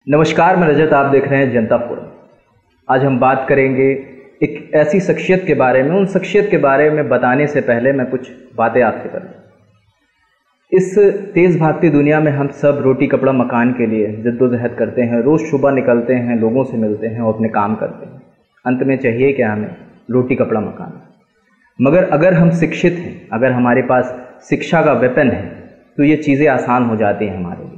नमस्कार, मैं रजत। आप देख रहे हैं जनता फोरम। आज हम बात करेंगे एक ऐसी शख्सियत के बारे में। उन शख्सियत के बारे में बताने से पहले मैं कुछ बातें आपसे करूँ। इस तेज़ भागती दुनिया में हम सब रोटी कपड़ा मकान के लिए जद्दोजहद करते हैं। रोज़ सुबह निकलते हैं, लोगों से मिलते हैं और अपने काम करते हैं। अंत में चाहिए क्या हमें? रोटी कपड़ा मकान। मगर अगर हम शिक्षित हैं, अगर हमारे पास शिक्षा का वेपन है, तो ये चीज़ें आसान हो जाती हैं हमारे लिए।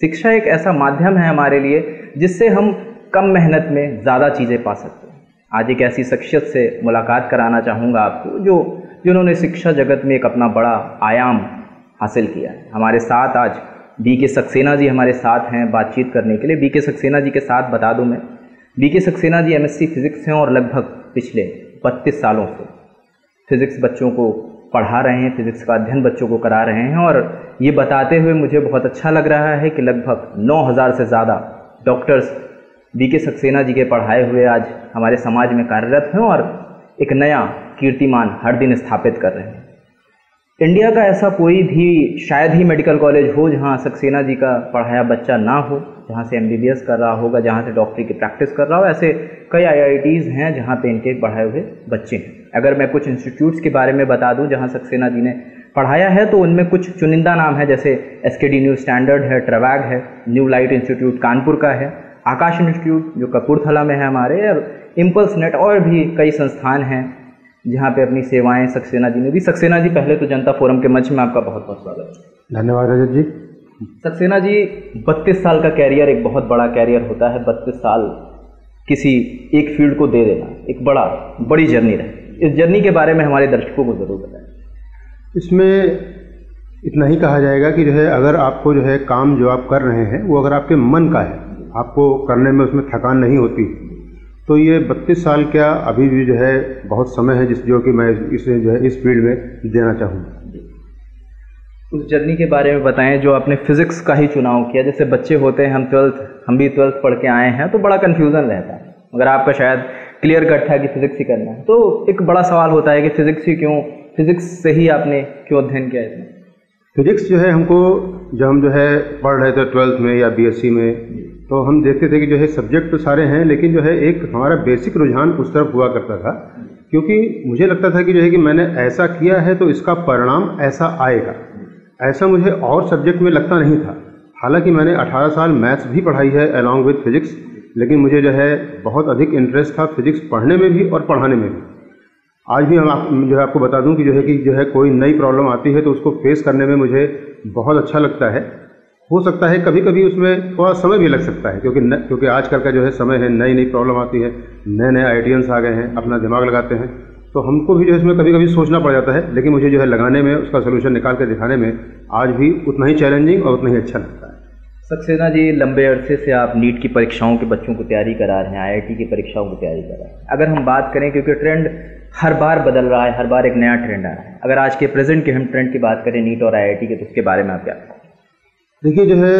शिक्षा एक ऐसा माध्यम है हमारे लिए जिससे हम कम मेहनत में ज़्यादा चीज़ें पा सकते हैं। आज एक ऐसी शख्सियत से मुलाकात कराना चाहूँगा आपको जिन्होंने शिक्षा जगत में एक अपना बड़ा आयाम हासिल किया है। हमारे साथ आज बीके सक्सेना जी हमारे साथ हैं बातचीत करने के लिए। बीके सक्सेना जी के साथ बता दूं, मैं BK Saxena ji MSc physics हैं और लगभग पिछले 32 सालों से फिज़िक्स बच्चों को पढ़ा रहे हैं, फिज़िक्स का अध्ययन बच्चों को करा रहे हैं। और ये बताते हुए मुझे बहुत अच्छा लग रहा है कि लगभग 9000 से ज़्यादा डॉक्टर्स बीके सक्सेना जी के पढ़ाए हुए आज हमारे समाज में कार्यरत हैं और एक नया कीर्तिमान हर दिन स्थापित कर रहे हैं। इंडिया का ऐसा कोई भी शायद ही मेडिकल कॉलेज हो जहाँ सक्सेना जी का पढ़ाया बच्चा ना हो, जहाँ से MBBS कर रहा होगा, जहाँ से डॉक्टरी की प्रैक्टिस कर रहा हो। ऐसे कई IITs हैं जहाँ पे इनके पढ़ाए हुए बच्चे हैं। अगर मैं कुछ इंस्टीट्यूट्स के बारे में बता दूं जहाँ सक्सेना जी ने पढ़ाया है, तो उनमें कुछ चुनिंदा नाम है, जैसे SKD न्यू स्टैंडर्ड है, ट्रैवैग है, न्यू लाइट इंस्टीट्यूट कानपुर का है, आकाश इंस्टीट्यूट जो कपूरथला में है हमारे, और इम्पल्स नेट, और भी कई संस्थान हैं जहाँ पे अपनी सेवाएं सक्सेना जी ने दी। सक्सेना जी, पहले तो जनता फोरम के मंच में आपका बहुत बहुत स्वागत है। धन्यवाद रजत जी। सक्सेना जी, 32 साल का कैरियर एक बहुत बड़ा कैरियर होता है। 32 साल किसी एक फील्ड को दे देना एक बड़ी जर्नी रही। इस जर्नी के बारे में हमारे दर्शकों को ज़रूर बताएं। इसमें इतना ही कहा जाएगा कि जो है, अगर आपको जो है काम जो आप कर रहे हैं वो अगर आपके मन का है, आपको करने में उसमें थकान नहीं होती, तो ये 32 साल क्या अभी भी जो है बहुत समय है जो कि मैं इसे जो है इस फील्ड में देना चाहूँगा। उस जर्नी के बारे में बताएं जो आपने फिज़िक्स का ही चुनाव किया। जैसे बच्चे होते हैं, हम भी 12th पढ़ के आए हैं, तो बड़ा कन्फ्यूज़न रहता है। मगर आपका शायद क्लियर कट था कि फ़िज़िक्स ही करना है। तो एक बड़ा सवाल होता है कि फ़िज़िक्स ही क्यों, फ़िज़िक्स से ही आपने क्यों अध्ययन किया इसमें? फिज़िक्स जो है हमको, जब हम जो है पढ़ रहे थे 12th में या BSc में, तो हम देखते थे कि जो है सब्जेक्ट तो सारे हैं, लेकिन जो है एक हमारा बेसिक रुझान उस तरफ हुआ करता था, क्योंकि मुझे लगता था कि जो है कि मैंने ऐसा किया है तो इसका परिणाम ऐसा आएगा। ऐसा मुझे और सब्जेक्ट में लगता नहीं था। हालांकि मैंने 18 साल मैथ्स भी पढ़ाई है अलॉन्ग विद फिज़िक्स, लेकिन मुझे जो है बहुत अधिक इंटरेस्ट था फिज़िक्स पढ़ने में भी और पढ़ाने में भी। आज भी जो है आपको बता दूं कि जो है कोई नई प्रॉब्लम आती है तो उसको फेस करने में मुझे बहुत अच्छा लगता है। हो सकता है कभी कभी उसमें थोड़ा समय भी लग सकता है, क्योंकि आजकल का जो है समय है, नई प्रॉब्लम आती है, नए आइडियंस आ गए हैं, अपना दिमाग लगाते हैं, तो हमको भी जो है इसमें कभी कभी सोचना पड़ जाता है। लेकिन मुझे जो है लगाने में, उसका सोल्यूशन निकाल कर दिखाने में आज भी उतना ही चैलेंजिंग और उतना ही अच्छा लगता है। सक्सेना जी, लंबे अरसे से आप नीट की परीक्षाओं के बच्चों को तैयारी करा रहे हैं, IIT की परीक्षाओं की तैयारी करा रहे हैं। अगर हम बात करें, क्योंकि ट्रेंड हर बार बदल रहा है, हर बार एक नया ट्रेंड आ रहा है, अगर आज के प्रेजेंट के हम ट्रेंड की बात करें नीट और IIT के, तो उसके बारे में आप क्या कहें? देखिए, जो है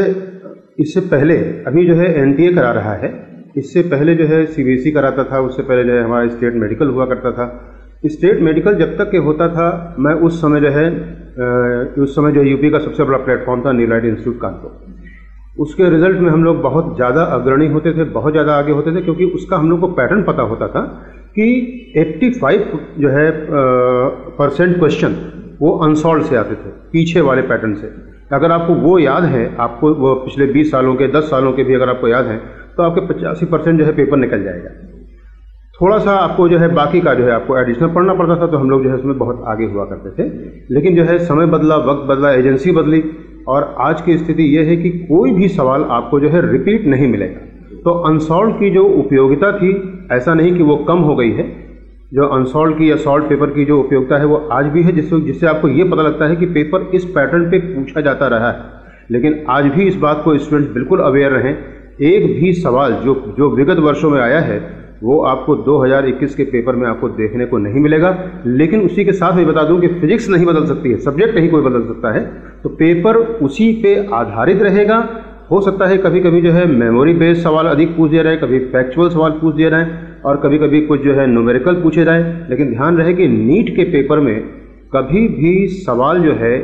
इससे पहले अभी जो है NTA करा रहा है, इससे पहले जो है CBSE कराता था, उससे पहले जो है हमारा स्टेट मेडिकल हुआ करता था। स्टेट मेडिकल जब तक के होता था, मैं उस समय जो यूपी का सबसे बड़ा प्लेटफॉर्म था न्यू लाइट इंस्टीट्यूट कानपुर। उसके रिजल्ट में हम लोग बहुत ज़्यादा अग्रणी होते थे, बहुत ज़्यादा आगे होते थे, क्योंकि उसका हम लोग को पैटर्न पता होता था कि 85 जो है % क्वेश्चन वो अनसॉल्व से आते थे, पीछे वाले पैटर्न से। अगर आपको वो याद है, आपको वो पिछले 20 सालों के, 10 सालों के भी अगर आपको याद है, तो आपके 85% जो है पेपर निकल जाएगा। थोड़ा सा आपको जो है बाकी का जो है आपको एडिशनल पढ़ना पड़ता था, तो हम लोग जो है उसमें बहुत आगे हुआ करते थे। लेकिन जो है समय बदला, वक्त बदला, एजेंसी बदली, और आज की स्थिति ये है कि कोई भी सवाल आपको जो है रिपीट नहीं मिलेगा। तो अनसॉल्व की जो उपयोगिता थी, ऐसा नहीं कि वो कम हो गई है। जो अनसॉल्व की या सॉल्व पेपर की जो उपयोगिता है वो आज भी है, जिससे आपको ये पता लगता है कि पेपर इस पैटर्न पे पूछा जाता रहा है। लेकिन आज भी इस बात को स्टूडेंट बिल्कुल अवेयर रहें, एक भी सवाल जो विगत वर्षों में आया है वो आपको 2021 के पेपर में आपको देखने को नहीं मिलेगा। लेकिन उसी के साथ मैं बता दूं कि फिजिक्स नहीं बदल सकती है, सब्जेक्ट नहीं कोई बदल सकता है, तो पेपर उसी पे आधारित रहेगा। हो सकता है कभी कभी जो है मेमोरी बेस्ड सवाल अधिक पूछ दिया जाए, कभी फैक्चुअल सवाल पूछ दिया जाए, और कभी कभी कुछ जो है न्यूमेरिकल पूछे जाए। लेकिन ध्यान रहे कि नीट के पेपर में कभी भी सवाल जो है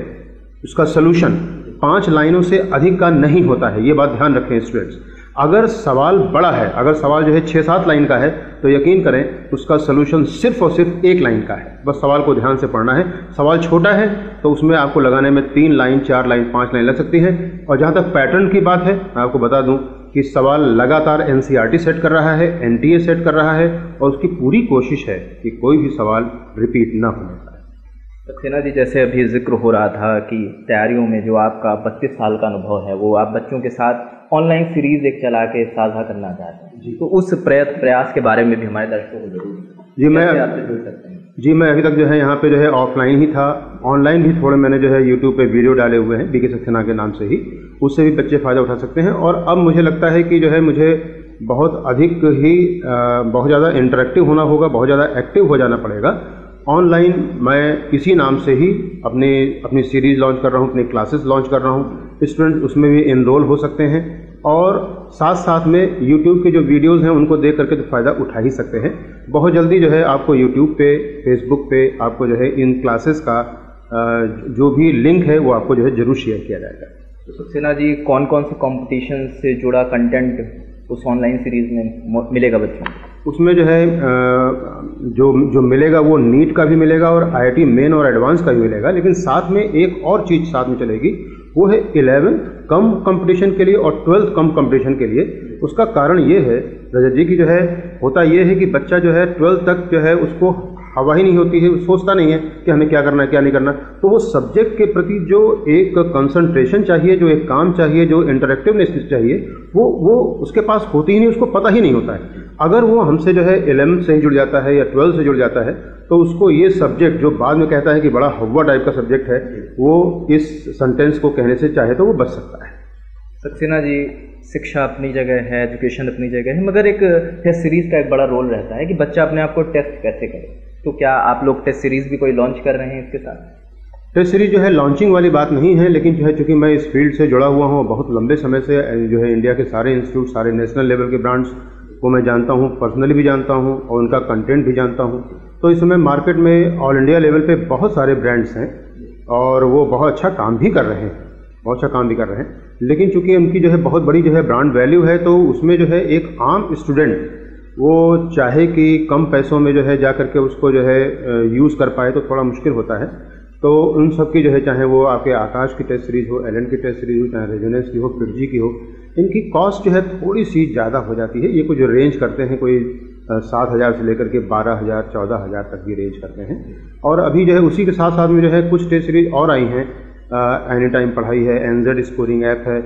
उसका सलूशन 5 लाइनों से अधिक का नहीं होता है, ये बात ध्यान रखें स्टूडेंट्स। अगर सवाल बड़ा है, अगर सवाल जो है 6-7 लाइन का है, तो यकीन करें उसका सलूशन सिर्फ और सिर्फ 1 लाइन का है। बस सवाल को ध्यान से पढ़ना है। सवाल छोटा है तो उसमें आपको लगाने में 3 लाइन, 4 लाइन, 5 लाइन लग सकती है। और जहाँ तक पैटर्न की बात है, मैं आपको बता दूं कि सवाल लगातार एनसीईआरटी सेट कर रहा है, एनटीए सेट कर रहा है, और उसकी पूरी कोशिश है कि कोई भी सवाल रिपीट ना होने पाए। सक्सेना जी, जैसे अभी जिक्र हो रहा था कि तैयारियों में जो आपका 32 साल का अनुभव है वो आप बच्चों के साथ ऑनलाइन सीरीज एक चला के साझा करना चाहते हैं जी, तो उस प्रयास के बारे में भी हमारे दर्शकों को जरूर जी मैं अभी तक जो है यहाँ पे जो है ऑफलाइन ही था। ऑनलाइन भी थोड़े मैंने जो है यूट्यूब पे वीडियो डाले हुए हैं बीके सक्सेना के नाम से ही, उससे भी बच्चे फ़ायदा उठा सकते हैं। और अब मुझे लगता है कि जो है मुझे बहुत अधिक ही बहुत ज़्यादा इंटरेक्टिव होना होगा, बहुत ज़्यादा एक्टिव हो जाना पड़ेगा। ऑनलाइन मैं इसी नाम से ही अपनी सीरीज़ लॉन्च कर रहा हूँ, अपनी क्लासेस लॉन्च कर रहा हूँ। स्टूडेंट्स उसमें भी इनरोल हो सकते हैं और साथ साथ में यूट्यूब के जो वीडियोस हैं उनको देख करके तो फ़ायदा उठा ही सकते हैं। बहुत जल्दी जो है आपको यूट्यूब पे, फेसबुक पे आपको जो है इन क्लासेस का जो भी लिंक है वो आपको जो है ज़रूर शेयर किया जाएगा। तो सक्सेना जी, कौन कौन से कॉम्पिटिशन से जुड़ा कंटेंट उस ऑनलाइन सीरीज़ में मिलेगा बच्चों को? उसमें जो है जो मिलेगा वो नीट का भी मिलेगा और आईआईटी मेन और एडवांस का भी मिलेगा। लेकिन साथ में एक और चीज़ साथ में चलेगी, वो है 11th कम कंपटीशन के लिए और 12th कम कंपटीशन के लिए। उसका कारण ये है रजत जी की जो है होता ये है कि बच्चा जो है 12th तक जो है उसको हवा ही नहीं होती है, सोचता नहीं है कि हमें क्या करना है क्या नहीं करना। तो वो सब्जेक्ट के प्रति जो एक कंसंट्रेशन चाहिए, जो एक काम चाहिए, जो इंटरेक्टिवनेस चाहिए, वो उसके पास होती ही नहीं, उसको पता ही नहीं होता है। अगर वो हमसे जो है 11th से जुड़ जाता है या 12th से जुड़ जाता है तो उसको ये सब्जेक्ट जो बाद में कहता है कि बड़ा हवा टाइप का सब्जेक्ट है, वो इस सेंटेंस को कहने से चाहे तो वो बच सकता है। सक्सेना जी, शिक्षा अपनी जगह है, एजुकेशन अपनी जगह है, मगर एक टेस्ट सीरीज़ का एक बड़ा रोल रहता है कि बच्चा अपने आप को टेस्ट कैसे करे। तो क्या आप लोग टेस्ट सीरीज़ भी कोई लॉन्च कर रहे हैं इसके साथ? टेस्ट सीरीज जो है लॉन्चिंग वाली बात नहीं है, लेकिन जो है चूँकि मैं इस फील्ड से जुड़ा हुआ हूँ, बहुत लंबे समय से जो है इंडिया के सारे इंस्टीट्यूट, सारे नेशनल लेवल के ब्रांड्स को मैं जानता हूँ, पर्सनली भी जानता हूँ और उनका कंटेंट भी जानता हूँ। तो इस समय मार्केट में ऑल इंडिया लेवल पे बहुत सारे ब्रांड्स हैं और वो बहुत अच्छा काम भी कर रहे हैं, बहुत अच्छा काम भी कर रहे हैं। लेकिन चूंकि उनकी जो है बहुत बड़ी जो है ब्रांड वैल्यू है, तो उसमें जो है एक आम स्टूडेंट वो चाहे कि कम पैसों में जो है जा करके उसको जो है यूज़ कर पाए तो थोड़ा मुश्किल होता है। तो उन सब की जो है, चाहे वो आपके आकाश की टेस्ट सीरीज हो, एलन की टेस्ट सीरीज हो, चाहे रेजोनेंस की हो, फिटजी की हो, इनकी कॉस्ट जो है थोड़ी सी ज़्यादा हो जाती है। ये कुछ रेंज करते हैं, कोई 7,000 से लेकर के 12,000, 14,000 तक की रेंज करते हैं। और अभी जो है उसी के साथ साथ में जो है कुछ टेस्ट सीरीज और आई हैं, एनी टाइम पढ़ाई है, एनजेड स्कोरिंग ऐप है,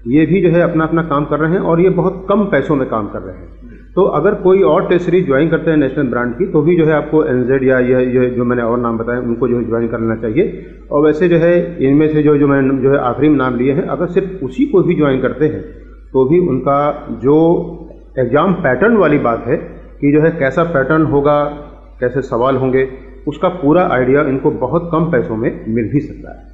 ये भी जो है अपना अपना काम कर रहे हैं और ये बहुत कम पैसों में काम कर रहे हैं। तो अगर कोई और टेस्ट सीरीज ज्वाइन करते हैं नेशनल ब्रांड की, तो भी जो है आपको एनजेड या ये जो मैंने और नाम बताए उनको जो है ज्वाइन कर लेना चाहिए। और वैसे जो है इनमें से जो मैंने जो है आखिरी में नाम लिए हैं, अगर सिर्फ उसी को भी ज्वाइन करते हैं तो भी उनका जो एग्ज़ाम पैटर्न वाली बात है कि जो है कैसा पैटर्न होगा, कैसे सवाल होंगे, उसका पूरा आइडिया इनको बहुत कम पैसों में मिल भी सकता है।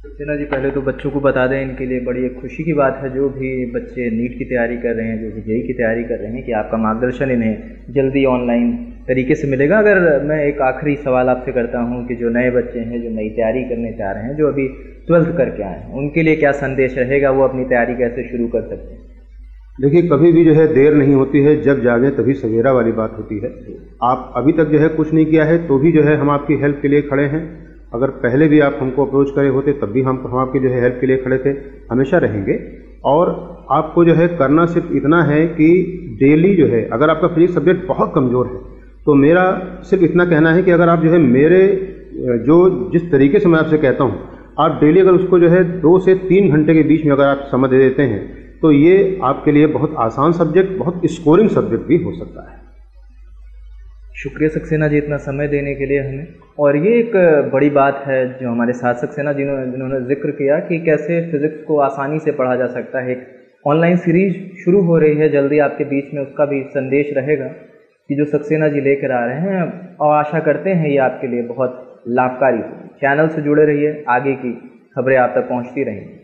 सक्सेना जी, पहले तो बच्चों को बता दें, इनके लिए बड़ी एक खुशी की बात है जो भी बच्चे नीट की तैयारी कर रहे हैं, जो भी जेईई की तैयारी कर रहे हैं, कि आपका मार्गदर्शन इन्हें जल्दी ऑनलाइन तरीके से मिलेगा। अगर मैं एक आखिरी सवाल आपसे करता हूं कि जो नए बच्चे हैं, जो नई तैयारी करने चाह रहे हैं, जो अभी 12th करके आए हैं, उनके लिए क्या संदेश रहेगा, वो अपनी तैयारी कैसे शुरू कर सकते हैं? देखिए, कभी भी जो है देर नहीं होती है, जब जागे तभी सवेरा वाली बात होती है। आप अभी तक जो है कुछ नहीं किया है तो भी जो है हम आपकी हेल्प के लिए खड़े हैं। अगर पहले भी आप हमको अप्रोच करे होते तब भी हम आपके जो है हेल्प के लिए खड़े थे, हमेशा रहेंगे। और आपको जो है करना सिर्फ इतना है कि डेली जो है, अगर आपका फिजिक्स सब्जेक्ट बहुत कमज़ोर है तो मेरा सिर्फ इतना कहना है कि अगर आप जो है मेरे जो जिस तरीके से मैं आपसे कहता हूँ, आप डेली अगर उसको जो है 2 से 3 घंटे के बीच में अगर आप समय दे देते हैं तो ये आपके लिए बहुत आसान सब्जेक्ट, बहुत स्कोरिंग सब्जेक्ट भी हो सकता है। शुक्रिया सक्सेना जी इतना समय देने के लिए हमें। और ये एक बड़ी बात है जो हमारे साथ सक्सेना जिन्होंने जिक्र किया कि कैसे फिजिक्स को आसानी से पढ़ा जा सकता है। एक ऑनलाइन सीरीज शुरू हो रही है जल्दी आपके बीच में, उसका भी संदेश रहेगा कि जो सक्सेना जी लेकर आ रहे हैं, और आशा करते हैं ये आपके लिए बहुत लाभकारी हो। चैनल से जुड़े रहिए, आगे की खबरें आप तक पहुँचती रहेंगी।